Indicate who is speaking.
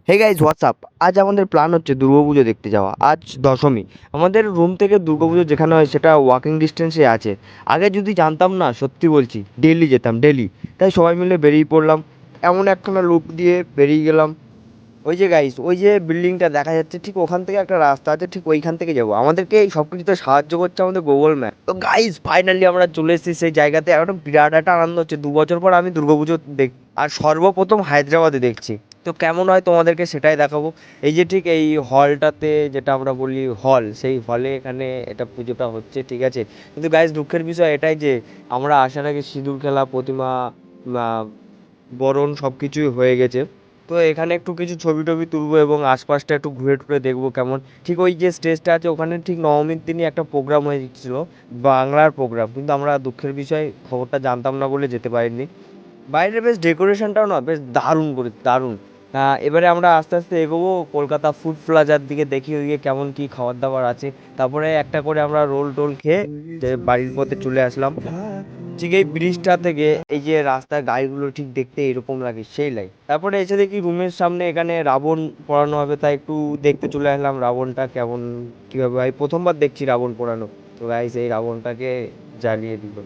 Speaker 1: Hey guys WhatsApp. আজ আমাদের plan হচ্ছে দুর্গাপুজো দেখতে যাওয়া। আজ দশমী। আমাদের রুম থেকে দুর্গাপুজো যেখানে হয় সেটা ওয়াকিং ডিস্টেন্সে আছে। আগে যদি জানতাম না, সত্যি বলছি, ডেলি যেতাম, ডেলি। তাই সবাই মিলে বেরিয়ে পড়লাম, এমন একখানা লুক দিয়ে বেরিয়ে গেলাম। ওই যে গাইস, ওই যে বিল্ডিংটা দেখা যাচ্ছে, ঠিক ওখান থেকে একটা রাস্তা আছে, ঠিক ওইখান থেকে যাবো। আমাদেরকে এই সব কিছুতে সাহায্য করছে আমাদের গুগল ম্যাপ। তো গাইস ফাইনালি আমরা চলে এসেছি সেই জায়গাতে। একটা বিরাট একটা আনন্দ হচ্ছে, 2 বছর পর আমি দুর্গাপুজো দেখ, আর সর্বপ্রথম হায়দ্রাবাদে দেখছি। তো কেমন হয় তোমাদেরকে সেটাই দেখাবো। এই যে ঠিক এই হলটাতে, যেটা আমরা বলি হল, সেই হলে এখানে এটা পুজোটা হচ্ছে, ঠিক আছে। কিন্তু গাইস দুঃখের বিষয় এটাই যে আমরা আসার আগে সিঁদুর খেলা, প্রতিমা, বরণ সব কিছুই হয়ে গেছে। তো এখানে একটু কিছু ছবি টবি তুলবো এবং আশপাশটা একটু ঘুরে টুরে দেখবো কেমন। ঠিক ওই যে স্টেজটা আছে ওখানে, ঠিক নবমীর দিনই একটা প্রোগ্রাম হয়েছিল, বাংলার প্রোগ্রাম, কিন্তু আমরা দুঃখের বিষয় খবরটা জানতাম না বলে যেতে পারিনি। বাইরে বেশ ডেকোরেশনটাও না বেশ দারুণ করে, দারুণ। এবারে আমরা আস্তে আস্তে এগোবো কলকাতা ফুড প্লাজার দিকে, দেখি ওইদিকে কেমন কী খাবার দাবার আছে। তারপরে একটা করে আমরা রোল টোল খেয়ে যে বাড়ির পথে চলে আসলাম। ঠিক এই ব্রিজটা থেকে এই যে রাস্তার গাড়িগুলো ঠিক দেখতে এরকম লাগে, সেই লাগে। তারপরে এসে দেখি রুমের সামনে এখানে রাবণ পোড়ানো হবে, তাই একটু দেখতে চলে আসলাম রাবণটা কেমন, কীভাবে হয়। প্রথমবার দেখছি রাবণ পোড়ানো। তো গাইস এই রাবণটাকে জ্বালিয়ে দিল।